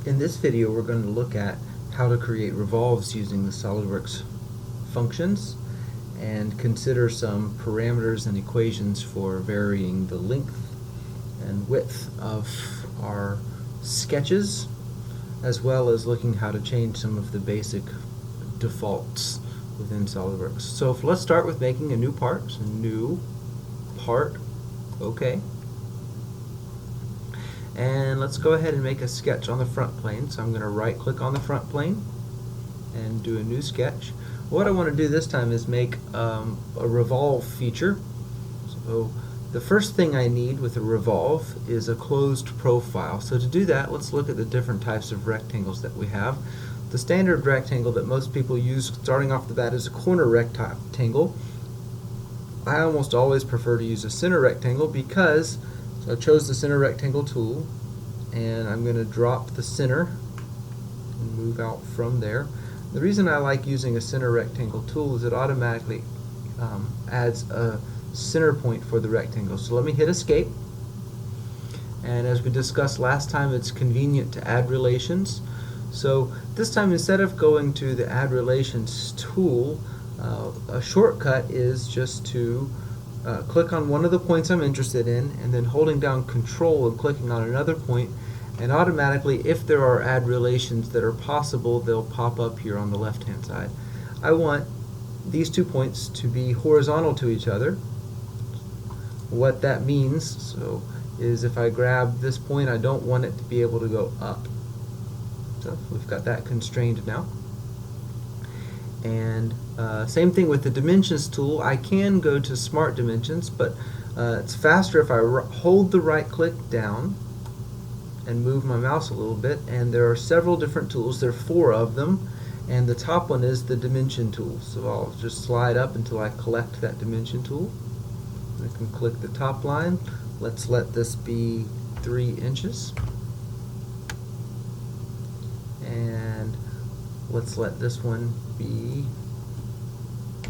In this video we're going to look at how to create revolves using the SOLIDWORKS functions and consider some parameters and equations for varying the length and width of our sketches, as well as looking how to change some of the basic defaults within SOLIDWORKS. So let's start with making a new part. So new part, okay. And let's go ahead and make a sketch on the front plane. So I'm going to right click on the front plane and do a new sketch. What I want to do this time is make a revolve feature. So the first thing I need with a revolve is a closed profile. So to do that, let's look at the different types of rectangles that we have. The standard rectangle that most people use starting off the bat is a corner rectangle. I almost always prefer to use a center rectangle because I chose the center rectangle tool, and I'm going to drop the center and move out from there. The reason I like using a center rectangle tool is it automatically adds a center point for the rectangle. So let me hit escape, and as we discussed last time, it's convenient to add relations. So this time, instead of going to the add relations tool, a shortcut is just to click on one of the points I'm interested in and then holding down Control and clicking on another point, and automatically, if there are add relations that are possible, they'll pop up here on the left hand side. I want these 2 points to be horizontal to each other. What that means is if I grab this point, I don't want it to be able to go up. So we've got that constrained now. And same thing with the dimensions tool. I can go to smart dimensions, but it's faster if I hold the right click down and move my mouse a little bit. And there are several different tools. There are 4 of them, and the top one is the dimension tool. So I'll just slide up until I collect that dimension tool. I can click the top line. Let's let this be 3 inches. And let's let this one be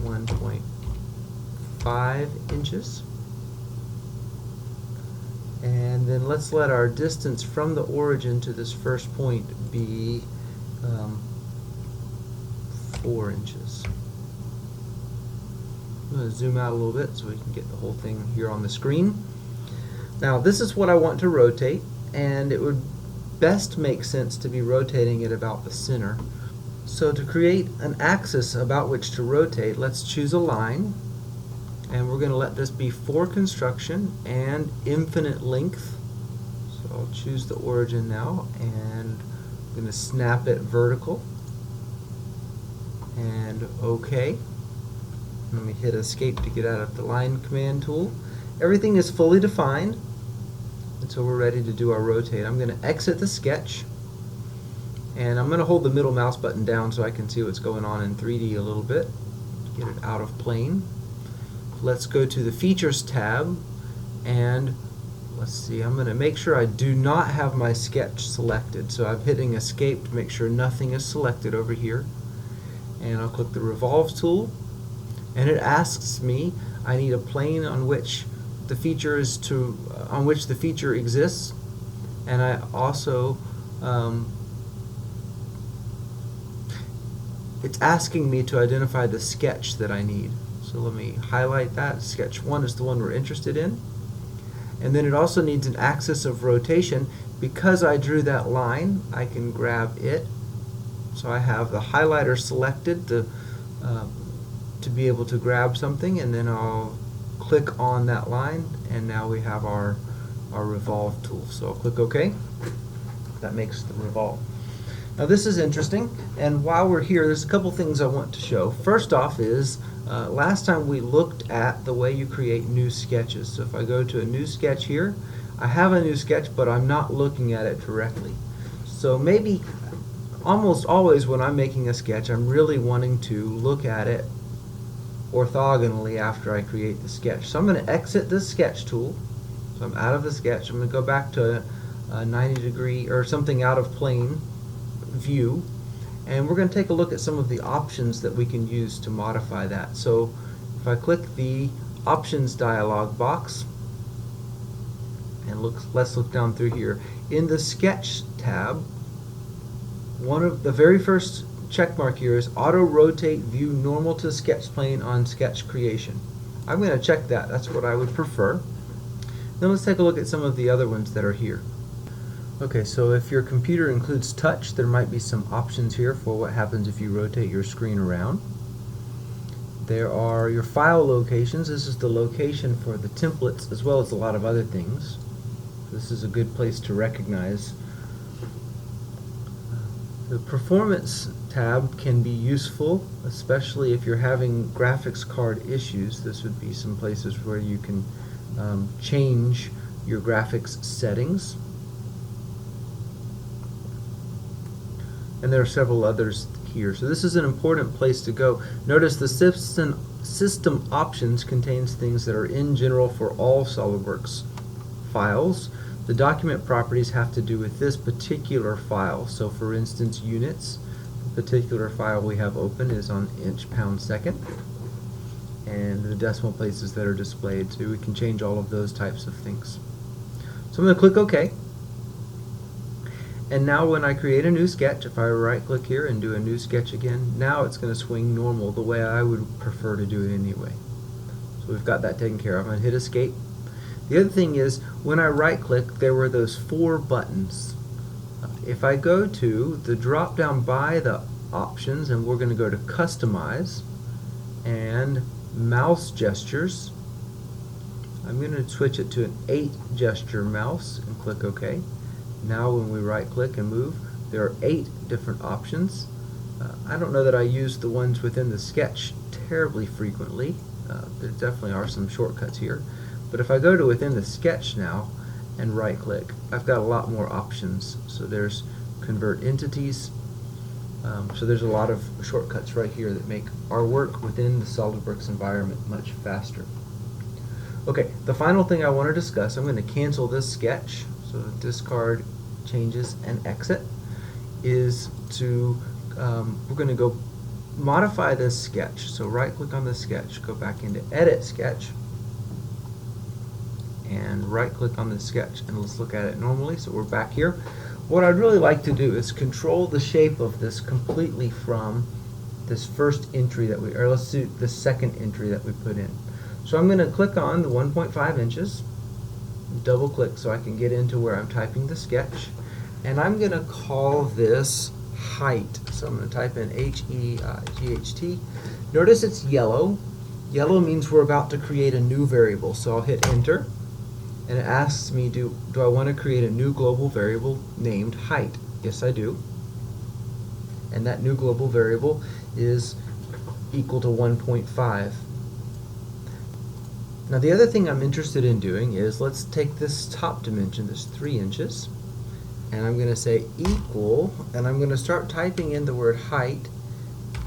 1.5 inches. And then let's let our distance from the origin to this first point be 4 inches. I'm going to zoom out a little bit so we can get the whole thing here on the screen. Now this is what I want to rotate, and it would best make sense to be rotating it about the center. So to create an axis about which to rotate, let's choose a line, and we're going to let this be for construction and infinite length. So I'll choose the origin now, and I'm going to snap it vertical, and OK. Let me hit escape to get out of the line command tool. Everything is fully defined, and so we're ready to do our rotate. I'm going to exit the sketch, and I'm going to hold the middle mouse button down so I can see what's going on in 3D a little bit. Get it out of plane. Let's go to the Features tab, and let's see, I'm going to make sure I do not have my sketch selected. So I'm hitting escape to make sure nothing is selected over here. And I'll click the Revolve tool, and it asks me I need a plane on which the feature exists, and I also it's asking me to identify the sketch that I need. So let me highlight that. Sketch 1 is the one we're interested in. And then it also needs an axis of rotation. Because I drew that line, I can grab it. So I have the highlighter selected to be able to grab something, and then I'll click on that line, and now we have our revolve tool. So I'll click OK. That makes the revolve. Now this is interesting, and while we're here, there's a couple things I want to show. First off is, last time we looked at the way you create new sketches. So if I go to a new sketch here, I have a new sketch, but I'm not looking at it directly. So maybe almost always when I'm making a sketch, I'm really wanting to look at it orthogonally after I create the sketch. So I'm going to exit the sketch tool. So I'm out of the sketch. I'm going to go back to a 90 degree or something out of plane view, and we're going to take a look at some of the options that we can use to modify that. So if I click the options dialog box, and let's look down through here. In the sketch tab, one of the very first check mark here is auto rotate view normal to sketch plane on sketch creation. I'm going to check that. That's what I would prefer. Then let's take a look at some of the other ones that are here. Okay, so if your computer includes touch, there might be some options here for what happens if you rotate your screen around. There are your file locations. This is the location for the templates as well as a lot of other things. This is a good place to recognize. The performance tab can be useful, especially if you're having graphics card issues. This would be some places where you can change your graphics settings. And there are several others here. So this is an important place to go. Notice the system options contains things that are in general for all SOLIDWORKS files. The document properties have to do with this particular file. So for instance, units, the particular file we have open is on inch, pound, second. And the decimal places that are displayed too. We can change all of those types of things. So I'm going to click OK. And now when I create a new sketch, if I right click here and do a new sketch again, now it's going to swing normal the way I would prefer to do it anyway. So we've got that taken care of. I'm going to hit escape. The other thing is, when I right click, there were those 4 buttons. If I go to the drop down by the options, and we're going to go to customize and mouse gestures, I'm going to switch it to an 8 gesture mouse and click OK. Now when we right click and move, there are 8 different options. I don't know that I use the ones within the sketch terribly frequently. There definitely are some shortcuts here. But if I go to within the sketch now and right click, I've got a lot more options. So there's convert entities. So there's a lot of shortcuts right here that make our work within the SOLIDWORKS environment much faster. Okay, the final thing I want to discuss, I'm going to cancel this sketch. So discard, changes, and exit is to, we're going to go modify this sketch. So right click on the sketch, go back into edit sketch, and right click on the sketch, and let's look at it normally. So we're back here. What I'd really like to do is control the shape of this completely from this first entry that or let's do the second entry that we put in. So I'm going to click on the 1.5 inches, double click so I can get into where I'm typing the sketch, and I'm going to call this height. So I'm going to type in H-E-I-G-H-T. Notice it's yellow. Yellow means we're about to create a new variable, so I'll hit enter, and it asks me, do I want to create a new global variable named height? Yes, I do. And that new global variable is equal to 1.5. Now the other thing I'm interested in doing is, let's take this top dimension, this 3 inches, and I'm going to say equal, and I'm going to start typing in the word height,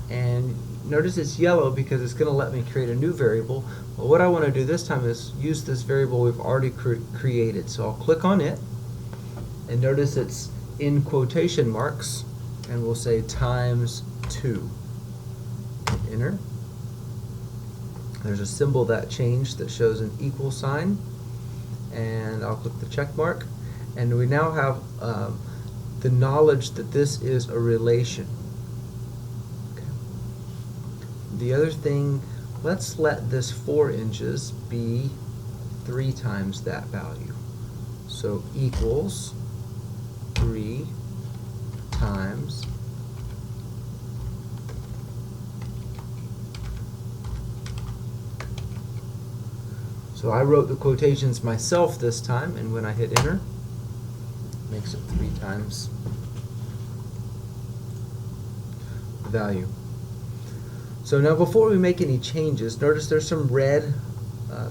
and notice it's yellow because it's going to let me create a new variable. But what I want to do this time is use this variable we've already created. So I'll click on it, and notice it's in quotation marks, and we'll say times 2. Hit enter. There's a symbol that changed that shows an equal sign, and I'll click the check mark, and we now have the knowledge that this is a relation. Okay. The other thing, let's let this 4 inches be 3 times that value. So equals 3 times . So I wrote the quotations myself this time, and when I hit enter, it makes it 3 times the value. So now before we make any changes, notice there's some red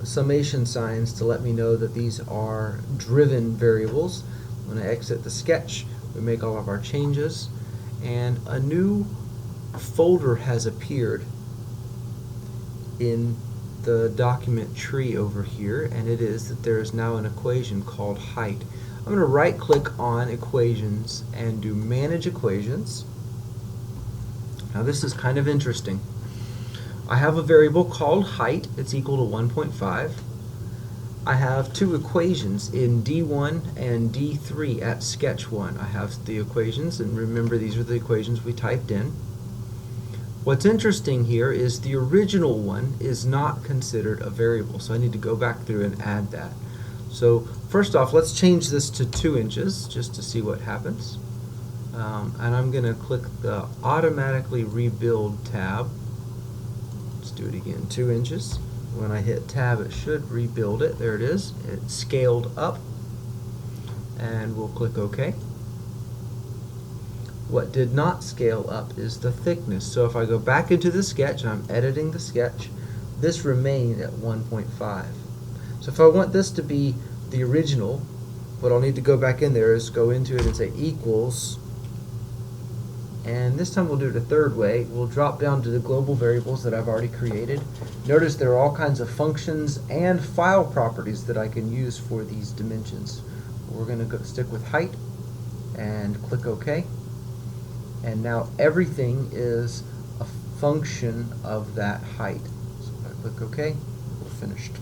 summation signs to let me know that these are driven variables. When I exit the sketch, we make all of our changes, and a new folder has appeared in the document tree over here, and it is that there is now an equation called height. I'm going to right click on equations and do manage equations. Now this is kind of interesting. I have a variable called height. It's equal to 1.5. I have two equations in D1 and D3 at sketch 1. I have the equations, and remember these are the equations we typed in. What's interesting here is the original one is not considered a variable, so I need to go back through and add that. So first off, let's change this to 2 inches just to see what happens. And I'm going to click the Automatically Rebuild tab. Let's do it again, 2 inches. When I hit tab, it should rebuild it. There it is. It's scaled up. And we'll click OK. What did not scale up is the thickness. So if I go back into the sketch, and I'm editing the sketch, this remained at 1.5. So if I want this to be the original, what I'll need to go back in there is go into it and say equals, and this time we'll do it a third way. We'll drop down to the global variables that I've already created. Notice there are all kinds of functions and file properties that I can use for these dimensions. We're going to stick with height and click OK. And now everything is a function of that height. So if I click OK, we're finished.